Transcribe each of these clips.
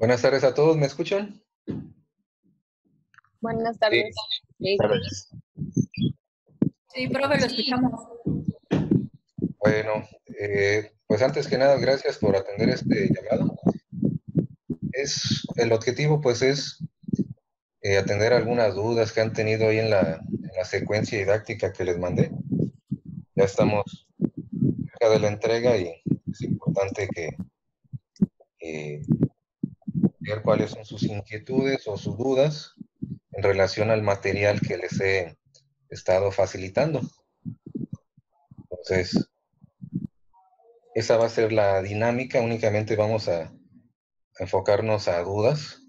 Buenas tardes a todos, ¿me escuchan? Buenas Sí. tardes. Sí. Sí, profe, lo escuchamos. Bueno, pues antes que nada, gracias por atender este llamado. El objetivo, pues, es atender algunas dudas que han tenido ahí en la secuencia didáctica que les mandé. Ya estamos cerca de la entrega y es importante que ver cuáles son sus inquietudes o sus dudas en relación al material que les he estado facilitando. Entonces, esa va a ser la dinámica, únicamente vamos a enfocarnos a dudas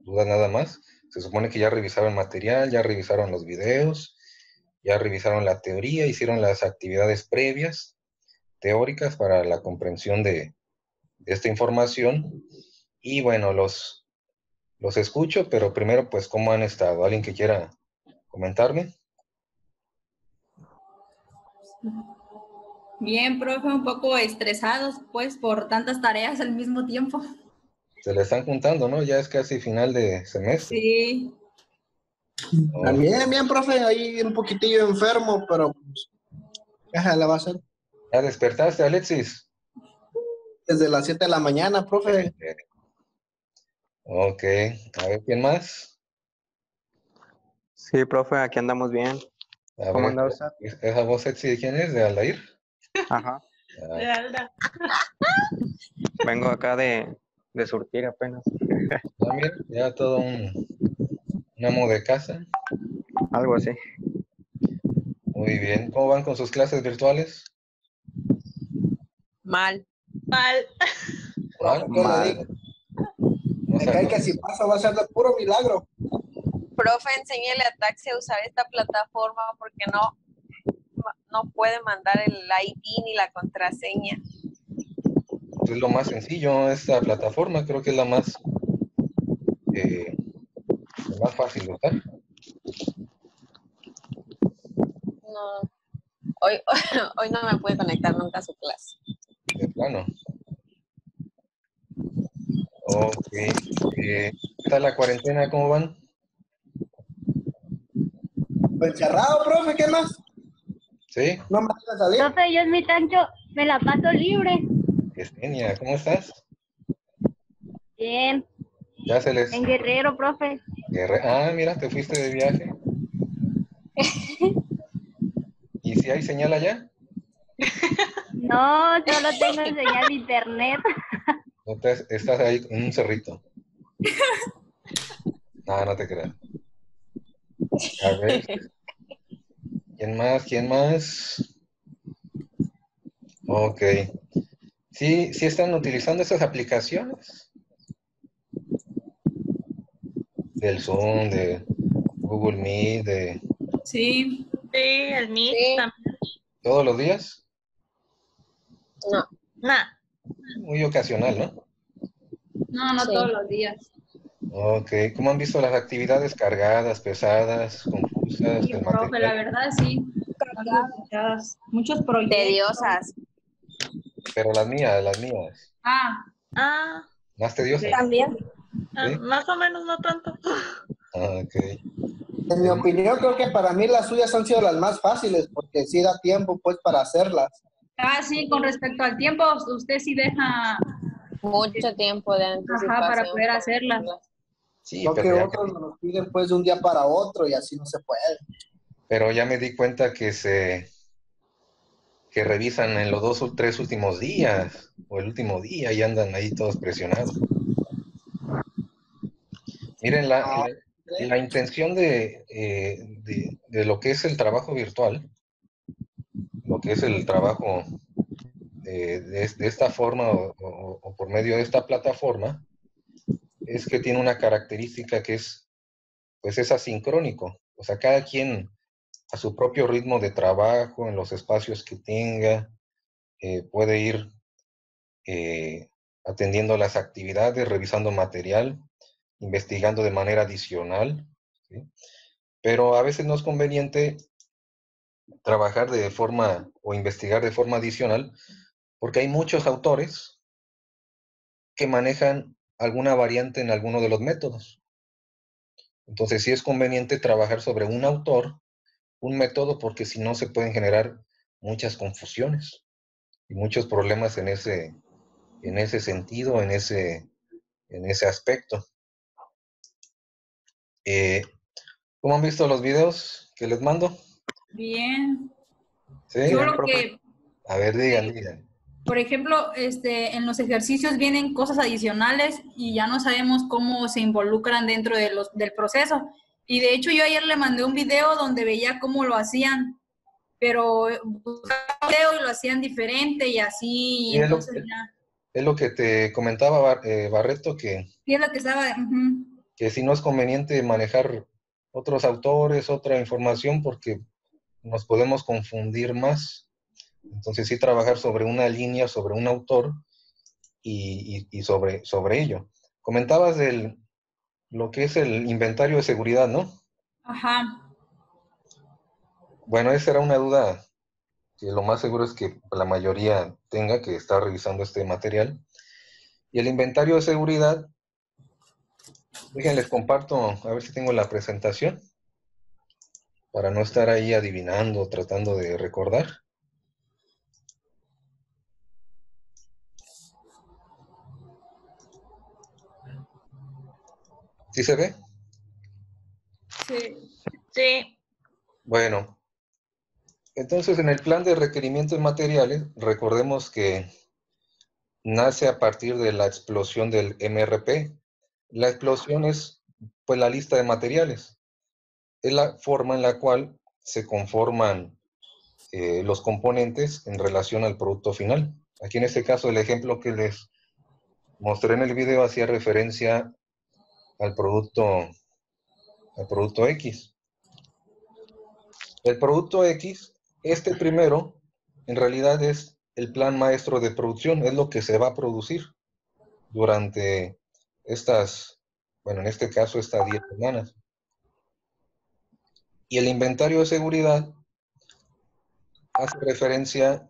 nada más. Se supone que ya revisaron el material, ya revisaron los videos, ya revisaron la teoría, hicieron las actividades previas, teóricas para la comprensión de esta información. Y bueno, los escucho, pero primero, pues, ¿cómo han estado? ¿Alguien que quiera comentarme? Bien, profe, un poco estresados, pues, por tantas tareas al mismo tiempo. Se le están juntando, ¿no? Ya es casi final de semestre. Sí. También, bien, profe, ahí un poquitillo enfermo, pero pues, ya la va a hacer. ¿Ya despertaste, Alexis? Desde las 7 de la mañana, profe. Ok, a ver, ¿quién más? Sí, profe, aquí andamos bien. A ¿Cómo ver, anda usted? ¿esa voz sexy de quién es? ¿De Aldair? Ajá. De Alda. Vengo acá de surtir apenas. Ah, mira, ya todo un amo de casa. Algo así. Muy bien. ¿Cómo van con sus clases virtuales? Mal. Mal. Profe, ¿qué le digo? No Me sé, cae que si pasa va a ser de puro milagro. Profe, enséñele a Taxi a usar esta plataforma porque no puede mandar el ID ni la contraseña. es lo más sencillo, esta plataforma creo que es la más fácil de usar. No. Hoy no me puede conectar nunca a su clase. De plano. Ok. ¿Qué tal la cuarentena? ¿Cómo van? Encerrado, profe, ¿qué más? ¿Sí? No me dejan salir. Profe, yo en mi tancho me la paso libre. Yesenia, ¿cómo estás? Bien. Ya se les... En Guerrero, profe. Ah, mira, te fuiste de viaje. ¿Y si hay señal allá? No, solo tengo señal de internet. ¿O estás ahí en un cerrito? No, no te creas. A ver. ¿Quién más? ¿Quién más? Ok. ¿Sí están utilizando esas aplicaciones? Del Zoom, de Google Meet, de Sí. Sí, el Meet Sí. también. todos los días. No. Nah. Muy ocasional, ¿no? No Sí. todos los días. Ok. ¿Cómo han visto las actividades cargadas, pesadas, confusas, Sí, el profe, la material? verdad, sí. Algo pesadas. Muchos proyectos. Tediosas. Pero las mías. Ah, Más tediosas. También. ¿Sí? más o menos, no tanto. Ok. En mi opinión, creo que para mí las suyas han sido las más fáciles, porque sí da tiempo, pues, para hacerlas. Sí, con respecto al tiempo, usted sí deja, Mucho tiempo de anticipación. para poder hacerlas. Sí, No que pero otros nos los piden, pues, de un día para otro y así no se puede. pero ya me di cuenta que revisan en los 2 o 3 últimos días, o el último día, y andan ahí todos presionados. Miren, la intención de lo que es el trabajo virtual, lo que es el trabajo de esta forma o por medio de esta plataforma, es que tiene una característica que pues es asincrónico. O sea, cada quien a su propio ritmo de trabajo, en los espacios que tenga, puede ir atendiendo las actividades, revisando material, investigando de manera adicional, ¿sí? Pero a veces no es conveniente trabajar de forma o investigar de forma adicional porque hay muchos autores que manejan alguna variante en alguno de los métodos. Entonces, sí es conveniente trabajar sobre un autor, un método, porque si no se pueden generar muchas confusiones y muchos problemas en ese sentido, en ese aspecto. ¿Cómo han visto los videos que les mando? Bien. ¿Sí? Solo que, A ver, digan. por ejemplo, en los ejercicios vienen cosas adicionales y ya no sabemos cómo se involucran dentro de del proceso. Y de hecho yo ayer le mandé un video donde veía cómo lo hacían, pero buscaba un video y lo hacían diferente y así, Sí, entonces ya. Es lo que te comentaba Barreto, que Sí, es lo que estaba. que si no es conveniente manejar otros autores, otra información, porque nos podemos confundir más. Entonces sí trabajar sobre una línea, sobre un autor y sobre ello. Comentabas lo que es el inventario de seguridad, ¿no? Ajá. Bueno, esa era una duda que lo más seguro es que la mayoría tenga, que está revisando este material. Y el inventario de seguridad, déjenles comparto, a ver si tengo la presentación, para no estar ahí adivinando, tratando de recordar. ¿Sí se ve? Sí. Sí. Bueno, entonces en el plan de requerimientos materiales, recordemos que nace a partir de la explosión del MRP. La explosión es pues la lista de materiales. Es la forma en la cual se conforman los componentes en relación al producto final. Aquí en este caso el ejemplo que les mostré en el video hacía referencia al producto X. El producto X, este primero, en realidad es el plan maestro de producción, es lo que se va a producir durante estas, bueno, en este caso estas 10 semanas. Y el inventario de seguridad hace referencia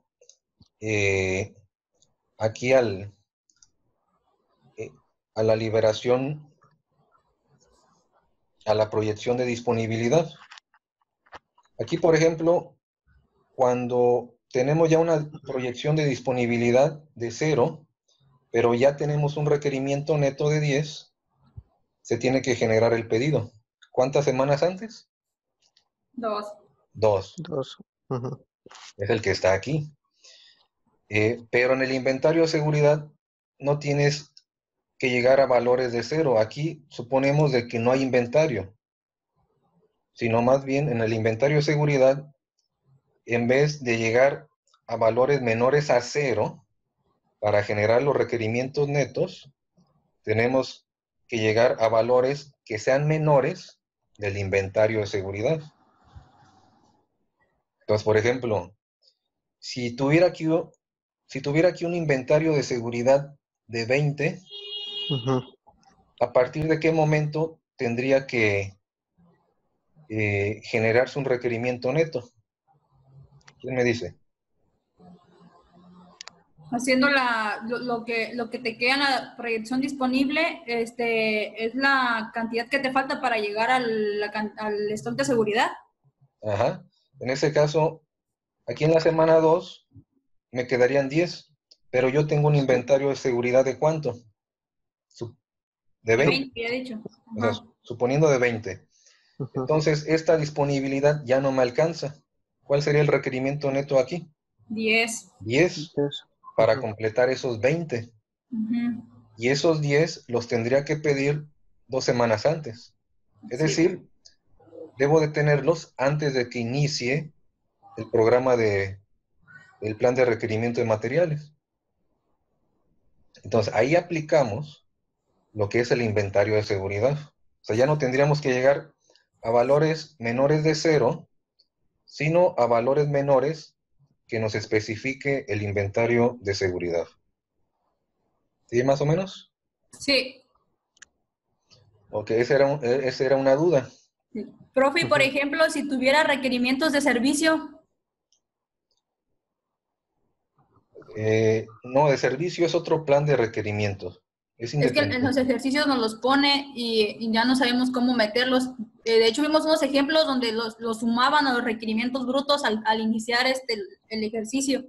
aquí a la liberación, a la proyección de disponibilidad. Aquí, por ejemplo, cuando tenemos ya una proyección de disponibilidad de 0, pero ya tenemos un requerimiento neto de 10, se tiene que generar el pedido. ¿Cuántas semanas antes? 2. 2. 2. Ujú. Es el que está aquí. Pero en el inventario de seguridad no tienes que llegar a valores de 0. Aquí suponemos de que no hay inventario, sino más bien en el inventario de seguridad, en vez de llegar a valores menores a 0 para generar los requerimientos netos, tenemos que llegar a valores que sean menores del inventario de seguridad. Entonces, por ejemplo, si tuviera aquí un inventario de seguridad de 20, Ujú. ¿a partir de qué momento tendría que generarse un requerimiento neto? ¿Quién me dice? Haciendo lo que te queda en la proyección disponible, es la cantidad que te falta para llegar al stock de seguridad. Ajá. En ese caso, aquí en la semana 2 me quedarían 10, pero yo tengo un inventario de seguridad de ¿cuánto? De 20. Ya he dicho. O sea, Ajá. suponiendo de 20. Ujú. Entonces, esta disponibilidad ya no me alcanza. ¿Cuál sería el requerimiento neto aquí? 10. 10 Yes. para Ujú. completar esos 20. Ujú. Y esos 10 los tendría que pedir 2 semanas antes. Es Sí. decir, debo de tenerlos antes de que inicie el programa del plan de requerimiento de materiales. Entonces, ahí aplicamos lo que es el inventario de seguridad. O sea, ya no tendríamos que llegar a valores menores de 0, sino a valores menores que nos especifique el inventario de seguridad. ¿Sí, más o menos? Sí. Ok, esa era una duda. Sí. Profe, por Ujú. ejemplo, si tuviera requerimientos de servicio. No, de servicio es otro plan de requerimientos. Es Es que en los ejercicios nos los pone y ya no sabemos cómo meterlos. De hecho, vimos unos ejemplos donde los sumaban a los requerimientos brutos al iniciar el ejercicio.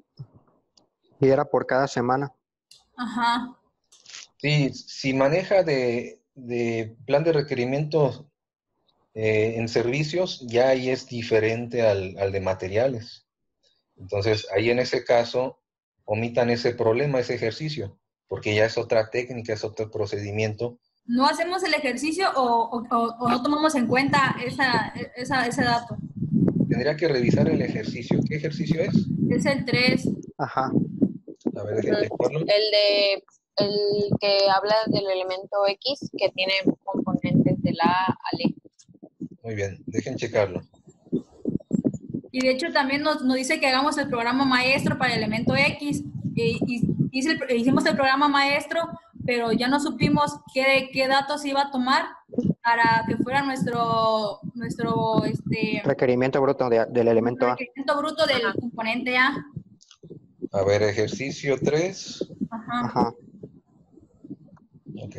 Y era por cada semana. Ajá. Sí, si maneja de plan de requerimientos en servicios, ya ahí es diferente al de materiales. Entonces, ahí en ese caso, omitan ese problema, ese ejercicio, porque ya es otra técnica, es otro procedimiento. ¿No hacemos el ejercicio o no tomamos en cuenta ese dato? Tendría que revisar el ejercicio. ¿Qué ejercicio es? Es el 3. Ajá. A ver, déjenme checarlo. El que habla del elemento X, que tiene componentes de la A al E. Muy bien, dejen checarlo. Y de hecho también nos dice que hagamos el programa maestro para el elemento X. Hicimos el programa maestro, pero ya no supimos qué datos iba a tomar para que fuera nuestro Requerimiento bruto del elemento A. requerimiento bruto del componente A. A ver, ejercicio 3. Ajá. Ajá. Ok.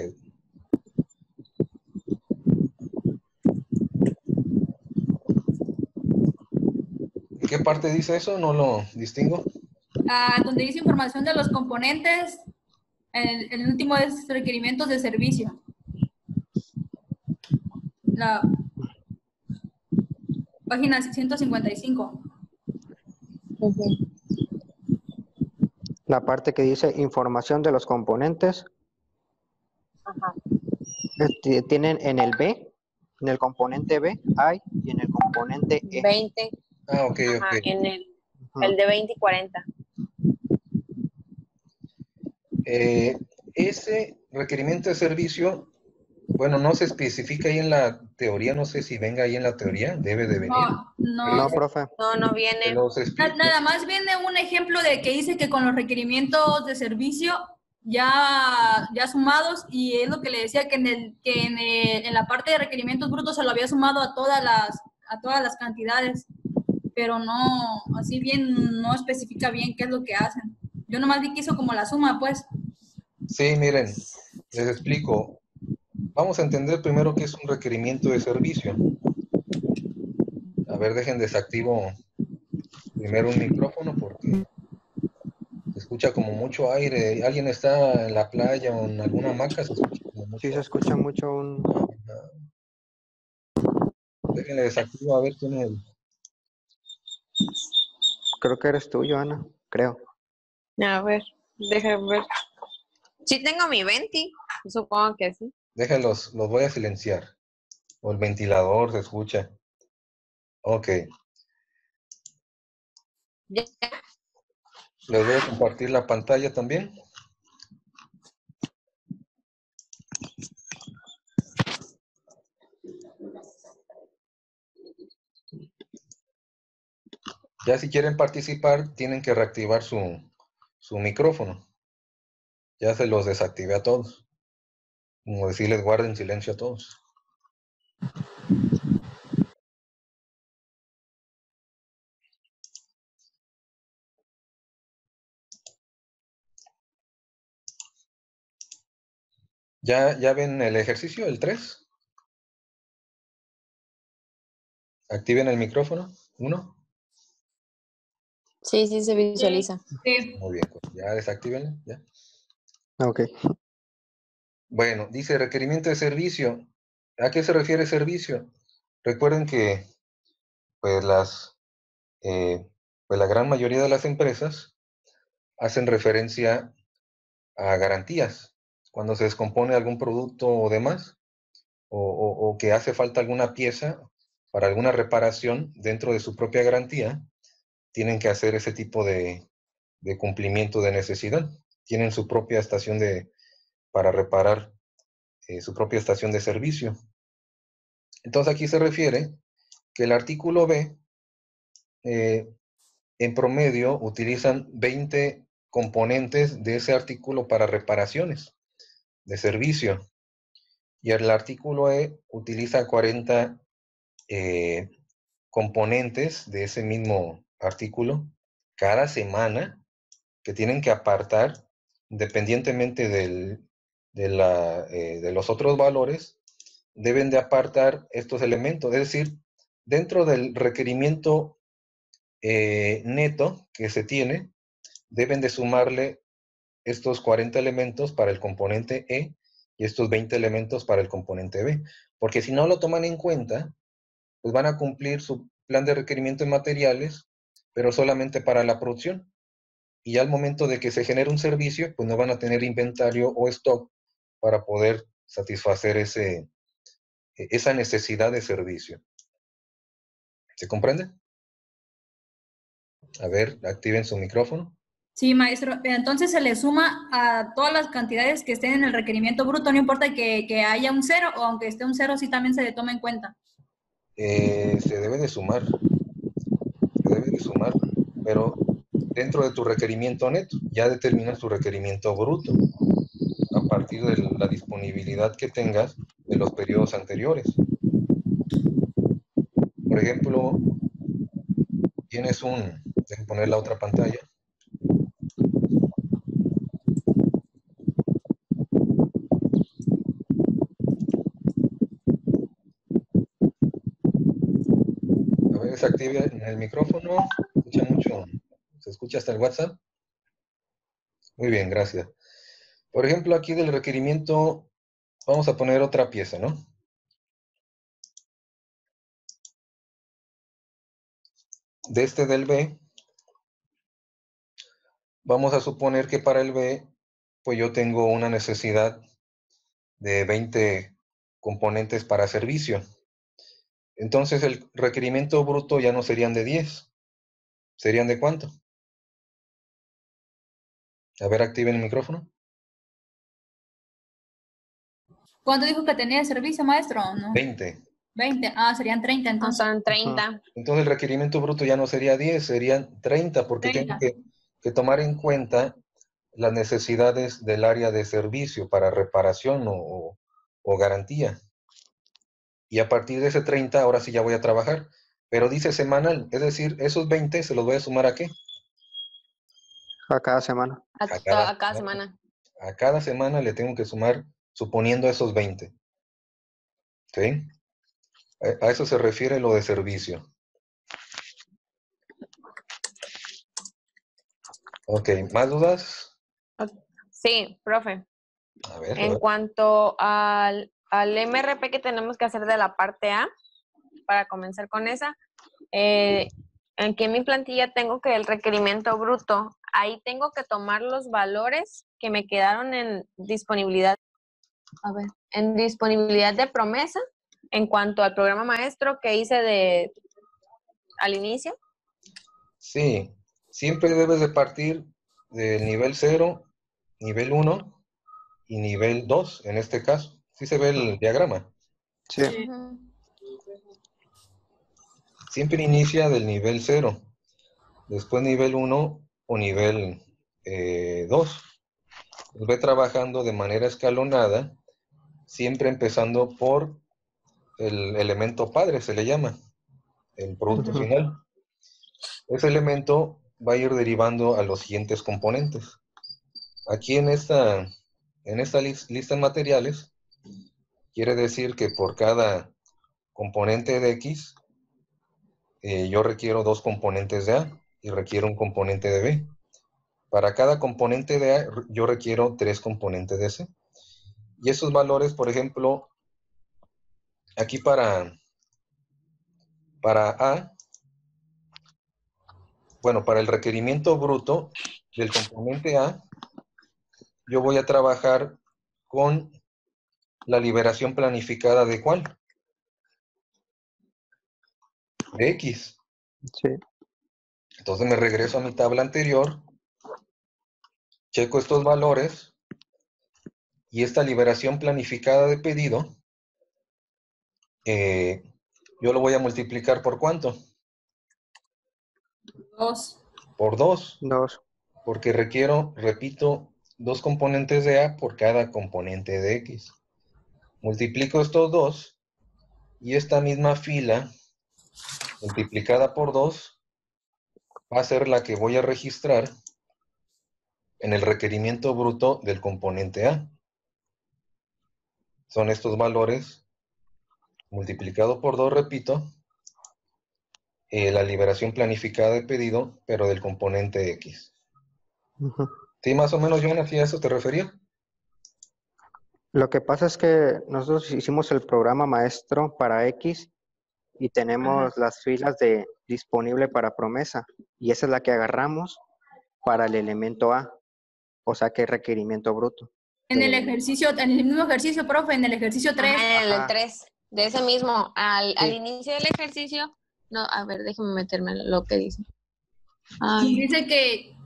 ¿En qué parte dice eso? No lo distingo. Donde dice información de los componentes, el último es requerimientos de servicio. La página 155. La parte que dice información de los componentes. Ajá. Tienen en el B, en el componente B hay y en el componente E. 20. Ah, ok, Ajá, ok. en el de 20 y 40. Ese requerimiento de servicio, bueno, no se especifica ahí en la teoría, no sé si venga ahí en la teoría, debe de venir. No, profe. No viene. Nada más viene un ejemplo de que dice que con los requerimientos de servicio ya sumados, y es lo que le decía que en la parte de requerimientos brutos se lo había sumado a todas las cantidades, pero no, así bien, no especifica bien qué es lo que hacen. Yo nomás vi que hizo como la suma, pues. Sí, miren, les explico. Vamos a entender primero qué es un requerimiento de servicio. A ver, dejen desactivo primero un micrófono porque se escucha como mucho aire. ¿Alguien está en la playa o en alguna hamaca? Se escucha como mucho Sí, se escucha mucho un... Déjenle desactivo a ver quién es el... Creo que eres tú, Joana. Creo. A ver, déjame ver. Sí tengo mi 20, supongo que sí. Déjenlos, los voy a silenciar. O el ventilador se escucha. Ok. Ya. Les voy a compartir la pantalla también. Ya si quieren participar, tienen que reactivar su micrófono. Ya se los desactivé a todos. Como decirles, guarden silencio a todos. ¿Ya ven el ejercicio, el 3? Activen el micrófono. 1. Sí, se visualiza. Sí. Muy bien, pues ya desactívenlo. ¿Ya? Ok. Bueno, dice requerimiento de servicio. ¿A qué se refiere servicio? Recuerden que pues la gran mayoría de las empresas hacen referencia a garantías. Cuando se descompone algún producto o demás, o que hace falta alguna pieza para alguna reparación dentro de su propia garantía, tienen que hacer ese tipo de cumplimiento de necesidad. Tienen su propia estación para reparar, su propia estación de servicio. Entonces aquí se refiere que el artículo B, en promedio, utilizan 20 componentes de ese artículo para reparaciones de servicio. Y el artículo E utiliza 40 componentes de ese mismo artículo cada semana que tienen que apartar independientemente de los otros valores, deben de apartar estos elementos. Es decir, dentro del requerimiento neto que se tiene, deben de sumarle estos 40 elementos para el componente E y estos 20 elementos para el componente B. Porque si no lo toman en cuenta, pues van a cumplir su plan de requerimiento de materiales, pero solamente para la producción. Y ya al momento de que se genere un servicio, pues no van a tener inventario o stock para poder satisfacer esa necesidad de servicio. ¿Se comprende? A ver, activen su micrófono. Sí, maestro. Entonces se le suma a todas las cantidades que estén en el requerimiento bruto, no importa que haya un 0, o aunque esté un 0, sí también se le toma en cuenta. Se debe de sumar, pero dentro de tu requerimiento neto, ya determinas tu requerimiento bruto a partir de la disponibilidad que tengas de los periodos anteriores. Por ejemplo, tienes déjenme poner la otra pantalla. A ver, desactive el micrófono. Escucha mucho. ¿Se escucha hasta el WhatsApp? Muy bien, gracias. Por ejemplo, aquí del requerimiento, vamos a poner otra pieza, ¿no? De este del B, vamos a suponer que para el B, pues yo tengo una necesidad de 20 componentes para servicio. Entonces el requerimiento bruto ya no serían de 10. ¿Serían de cuánto? A ver, activen el micrófono. ¿Cuánto dijo que tenía de servicio, maestro? ¿No? 20. 20. Ah, serían 30 entonces. Son 30. Entonces el requerimiento bruto ya no sería 10, serían 30, porque 30. tengo que tomar en cuenta las necesidades del área de servicio para reparación o garantía. Y a partir de ese 30, ahora sí ya voy a trabajar. Pero dice semanal, es decir, esos 20 se los voy a sumar ¿a qué? A cada semana. A cada semana. A cada semana le tengo que sumar, suponiendo esos 20. ¿Sí? A eso se refiere lo de servicio. Ok, ¿más dudas? Sí, profe. A ver. En cuanto al MRP que tenemos que hacer de la parte A, para comenzar con esa, aquí en mi plantilla tengo que el requerimiento bruto, ahí tengo que tomar los valores que me quedaron en disponibilidad, en disponibilidad de promesa, en cuanto al programa maestro que hice al inicio. Sí, siempre debes de partir del nivel 0, nivel 1 y nivel 2, en este caso. ¿Sí se ve el diagrama? Sí. Siempre inicia del nivel 0, después nivel 1 o nivel 2. Ve trabajando de manera escalonada, siempre empezando por el elemento padre, se le llama, el producto final. Ese elemento va a ir derivando a los siguientes componentes. Aquí en esta lista de materiales, quiere decir que por cada componente de X, yo requiero 2 componentes de A y requiero un componente de B. Para cada componente de A, yo requiero 3 componentes de C. Y esos valores, por ejemplo, aquí para A, bueno, para el requerimiento bruto del componente A, yo voy a trabajar con la liberación planificada de ¿cuál? De X. Sí. Entonces me regreso a mi tabla anterior, checo estos valores y esta liberación planificada de pedido, yo lo voy a multiplicar ¿por cuánto? 2. Por 2. 2. Porque requiero, repito, 2 componentes de A por cada componente de X. Multiplico estos 2 y esta misma fila multiplicada por 2 va a ser la que voy a registrar en el requerimiento bruto del componente A. son estos valores multiplicado por 2, repito, la liberación planificada de pedido, pero del componente X. Ujú. ¿Sí, más o menos, Joana, si a eso te refería? Lo que pasa es que nosotros hicimos el programa maestro para X y tenemos las filas de disponible para promesa y esa es la que agarramos para el elemento A, o sea que es requerimiento bruto. En el ejercicio, en el mismo ejercicio, profe, en el ejercicio 3. Ajá, en el Ajá. 3, de ese mismo, al Sí. inicio del ejercicio, no, a ver, déjeme meterme en lo que dice. Ay. Dice que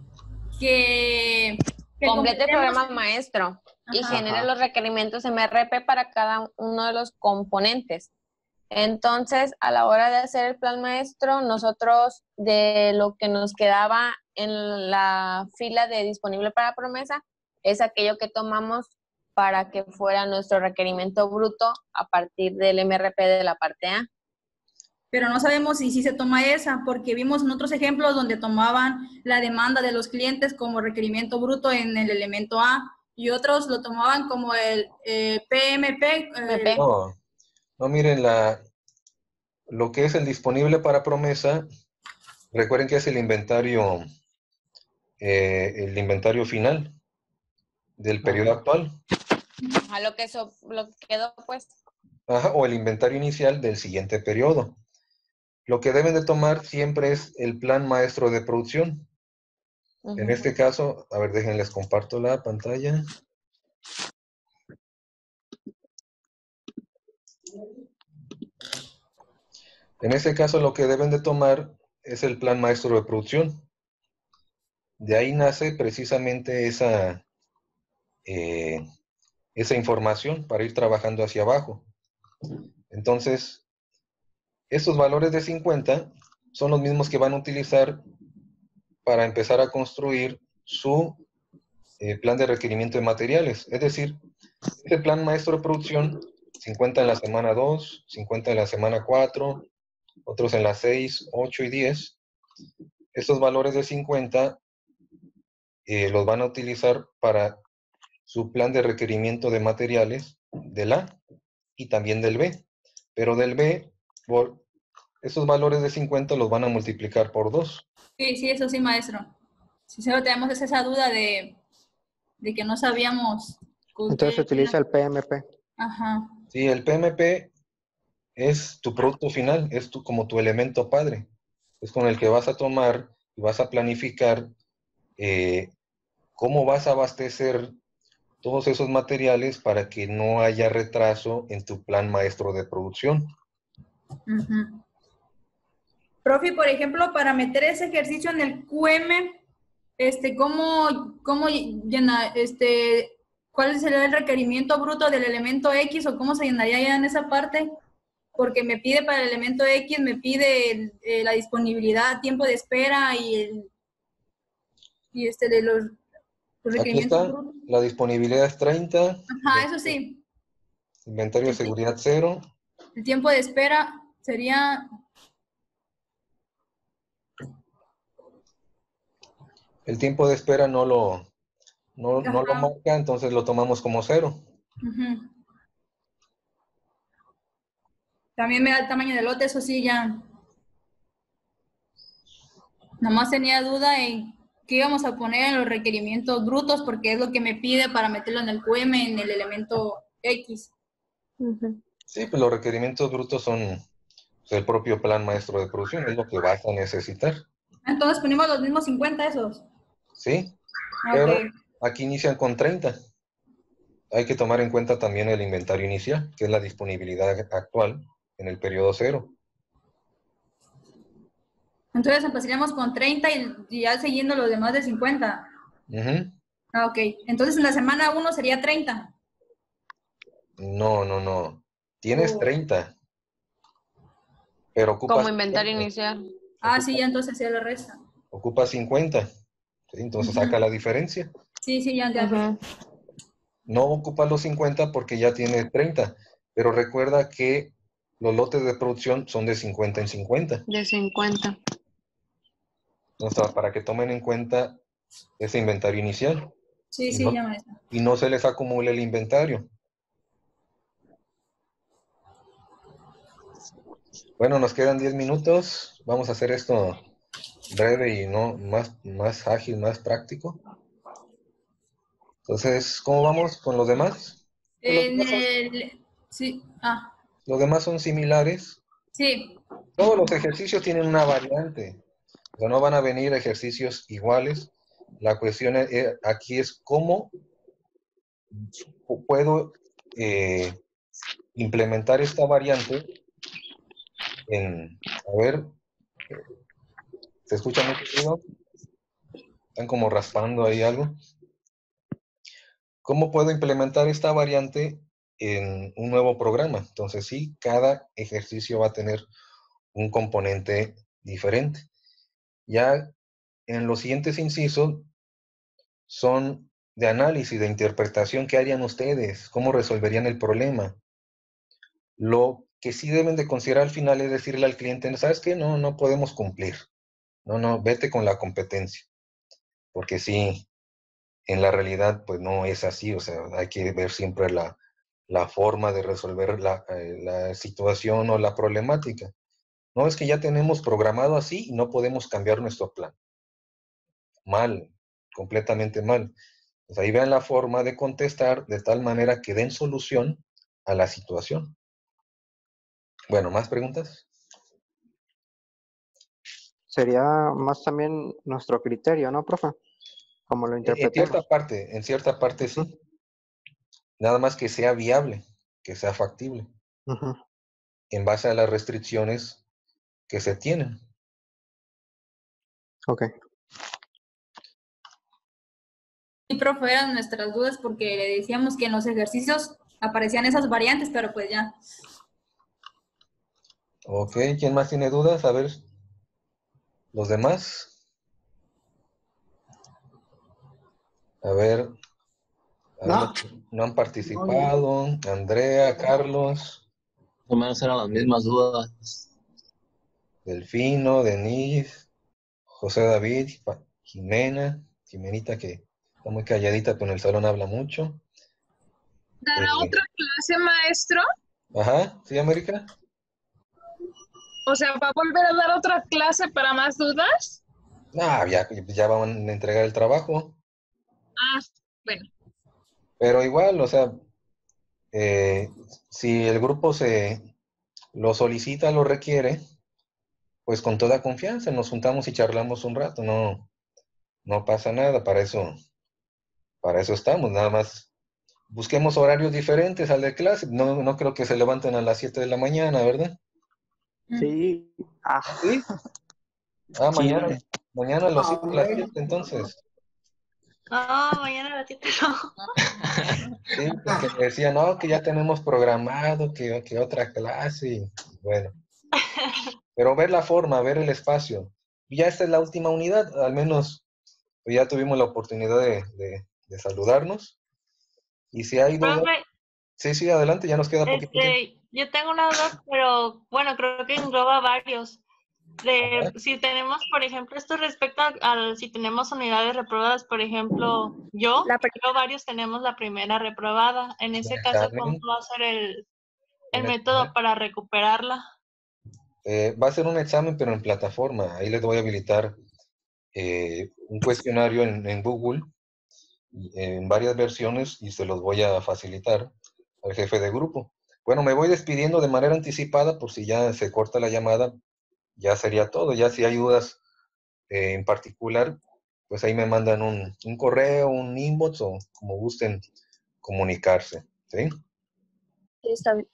Complete el completemos- programa maestro y Ajá. genere Ajá. los requerimientos MRP para cada uno de los componentes. Entonces, a la hora de hacer el plan maestro, nosotros de lo que nos quedaba en la fila de disponible para promesa, es aquello que tomamos para que fuera nuestro requerimiento bruto a partir del MRP de la parte A. Pero no sabemos si sí se toma esa, porque vimos en otros ejemplos donde tomaban la demanda de los clientes como requerimiento bruto en el elemento A y otros lo tomaban como el PMP. MP. No, miren, lo que es el disponible para promesa, recuerden que es el inventario final del periodo actual. A lo que quedó, pues. Ajá, o el inventario inicial del siguiente periodo. Lo que deben de tomar siempre es el plan maestro de producción. En este caso, a ver, déjenles comparto la pantalla. En este caso, lo que deben de tomar es el plan maestro de producción. De ahí nace precisamente esa información para ir trabajando hacia abajo. Entonces, estos valores de 50 son los mismos que van a utilizar para empezar a construir su plan de requerimiento de materiales. Es decir, este plan maestro de producción, 50 en la semana 2, 50 en la semana 4, otros en las 6, 8 y 10. Estos valores de 50 los van a utilizar para su plan de requerimiento de materiales del A y también del B. Pero del B, esos valores de 50 los van a multiplicar por 2. Sí, eso sí, maestro. Si solo tenemos esa duda de que no sabíamos. Entonces se utiliza el PMP. Ajá. Sí, el PMP es tu producto final, es como tu elemento padre. Es con el que vas a tomar y vas a planificar cómo vas a abastecer todos esos materiales para que no haya retraso en tu plan maestro de producción. Uh-huh. Profe, por ejemplo, para meter ese ejercicio en el QM, ¿cómo llena, cuál sería el requerimiento bruto del elemento X o cómo se llenaría ya en esa parte? Porque me pide para el elemento X, me pide la disponibilidad, tiempo de espera y de los Aquí está, brutos. la disponibilidad es 30. Ajá, eso sí. Inventario de seguridad 0. El tiempo de espera sería... El tiempo de espera no lo marca, entonces lo tomamos como 0. Uh-huh. También me da el tamaño del lote, eso sí ya. Nomás tenía duda en qué íbamos a poner en los requerimientos brutos, porque es lo que me pide para meterlo en el QM, en el elemento X. Uh-huh. Sí, pues los requerimientos brutos son el propio plan maestro de producción, es lo que vas a necesitar. Entonces ponemos los mismos 50 esos. Sí, pero aquí inician con 30. Hay que tomar en cuenta también el inventario inicial, que es la disponibilidad actual en el periodo 0. Entonces empezaríamos con 30 y ya siguiendo los demás de 50. Uh-huh. Ok. Entonces en la semana 1 sería 30. No. Tienes 30. Pero ocupas... Como inventario inicial. Sí, ya entonces ya lo resta. Ocupa 50. ¿Sí? Entonces saca la diferencia. Sí, ya. Uh-huh. No ocupa los 50 porque ya tiene 30. Pero recuerda que los lotes de producción son de 50 en 50. De 50. Entonces, para que tomen en cuenta ese inventario inicial. Sí, no, ya maestra. y no se les acumule el inventario. Bueno, nos quedan 10 minutos. Vamos a hacer esto breve y no más ágil, más práctico. Entonces, ¿cómo vamos con los demás? En el... Sí, Los demás son similares. sí. Todos los ejercicios tienen una variante. O sea, no van a venir ejercicios iguales. La cuestión aquí es cómo puedo implementar esta variante a ver, ¿se escucha mucho ruido? Están como raspando ahí algo. ¿Cómo puedo implementar esta variante en un nuevo programa? Entonces sí, cada ejercicio va a tener un componente diferente. Ya en los siguientes incisos son de análisis, de interpretación. ¿Qué harían ustedes? ¿Cómo resolverían el problema? Lo que sí deben de considerar al final es decirle al cliente, ¿sabes qué? No podemos cumplir. No, vete con la competencia. Porque sí, en la realidad pues no es así. O sea, hay que ver siempre la forma de resolver la situación o la problemática. No es que ya tenemos programado así y no podemos cambiar nuestro plan. Mal, completamente mal. Pues ahí vean la forma de contestar de tal manera que den solución a la situación. Bueno, ¿más preguntas? Sería más también nuestro criterio, ¿no, profe? Como lo interpretemos. En cierta parte sí. Nada más que sea viable, que sea factible, Ujú. en base a las restricciones que se tienen. Ok. Sí, profe, eran nuestras dudas porque le decíamos que en los ejercicios aparecían esas variantes, pero pues ya. Ok, ¿quién más tiene dudas? A ver, los demás. A ver, No, no han participado. Andrea, Carlos, Más o menos eran las mismas dudas. Delfino, Denise, José David, Jimenita que está muy calladita, pero en el salón habla mucho. ¿Dará otra clase, maestro? Ajá, ¿sí, América? O sea, ¿va a volver a dar otra clase para más dudas? No, ya van a entregar el trabajo. Ah, bueno. Pero igual, o sea, si el grupo lo solicita, lo requiere, pues con toda confianza nos juntamos y charlamos un rato, no pasa nada, para eso estamos, nada más busquemos horarios diferentes al de clase, no creo que se levanten a las 7 de la mañana, ¿verdad? Sí. ¿Sí? Ah, Sí, mañana los cito a las 7 entonces. No, mañana a las 7 no. Sí, porque me decían, no, que ya tenemos programado, que otra clase, y bueno. Pero ver la forma, ver el espacio. Y ya esta es la última unidad, al menos pues ya tuvimos la oportunidad de saludarnos. Y si hay dudas, Profe, sí, adelante, ya nos queda poquito tiempo. yo tengo una duda, pero bueno, creo que engloba varios. Ajá. Si tenemos, por ejemplo, esto respecto al si tenemos unidades reprobadas, por ejemplo, yo varios tenemos la primera reprobada. En Un ese caso, ¿cómo examen, va a ser el un método examen. para recuperarla? Va a ser un examen, pero en plataforma. Ahí les voy a habilitar un cuestionario en Google, en varias versiones, y se los voy a facilitar al jefe de grupo. Bueno, me voy despidiendo de manera anticipada por si ya se corta la llamada, ya sería todo. Ya si hay dudas en particular, pues ahí me mandan un correo, un inbox o como gusten comunicarse. ¿Sí? Sí, está bien.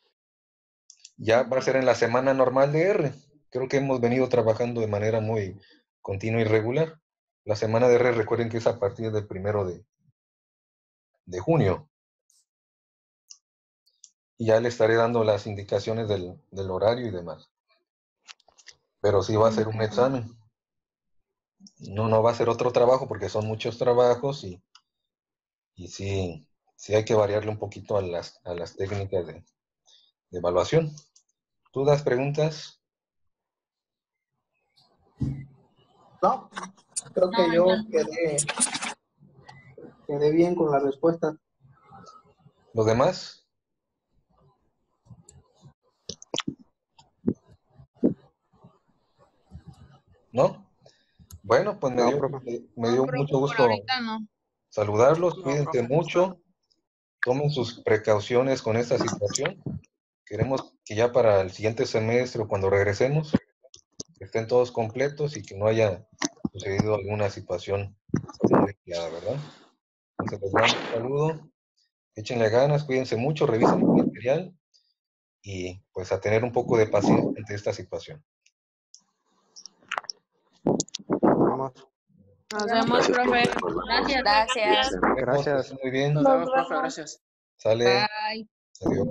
Ya va a ser en la semana normal de R. Creo que hemos venido trabajando de manera muy continua y regular. La semana de R, recuerden que es a partir del 1 de junio. Y ya le estaré dando las indicaciones del horario y demás. Pero sí va a ser un examen. No va a ser otro trabajo porque son muchos trabajos y sí hay que variarle un poquito a las técnicas de evaluación. ¿Dudas, preguntas? no, creo que yo quedé bien con la respuesta. ¿Los demás? ¿No? Bueno, pues me dio mucho gusto saludarlos. Cuídense mucho. Tomen sus precauciones con esta situación. Queremos que ya para el siguiente semestre o cuando regresemos estén todos completos y que no haya sucedido alguna situación no deseada, ¿verdad? Entonces les mando un saludo. Échenle ganas, cuídense mucho, revisen el material y pues a tener un poco de paciencia ante esta situación. Nos vemos, profe. Gracias. Gracias. Muy bien. Nos vemos, profe. Gracias. Sale. Bye. Adiós.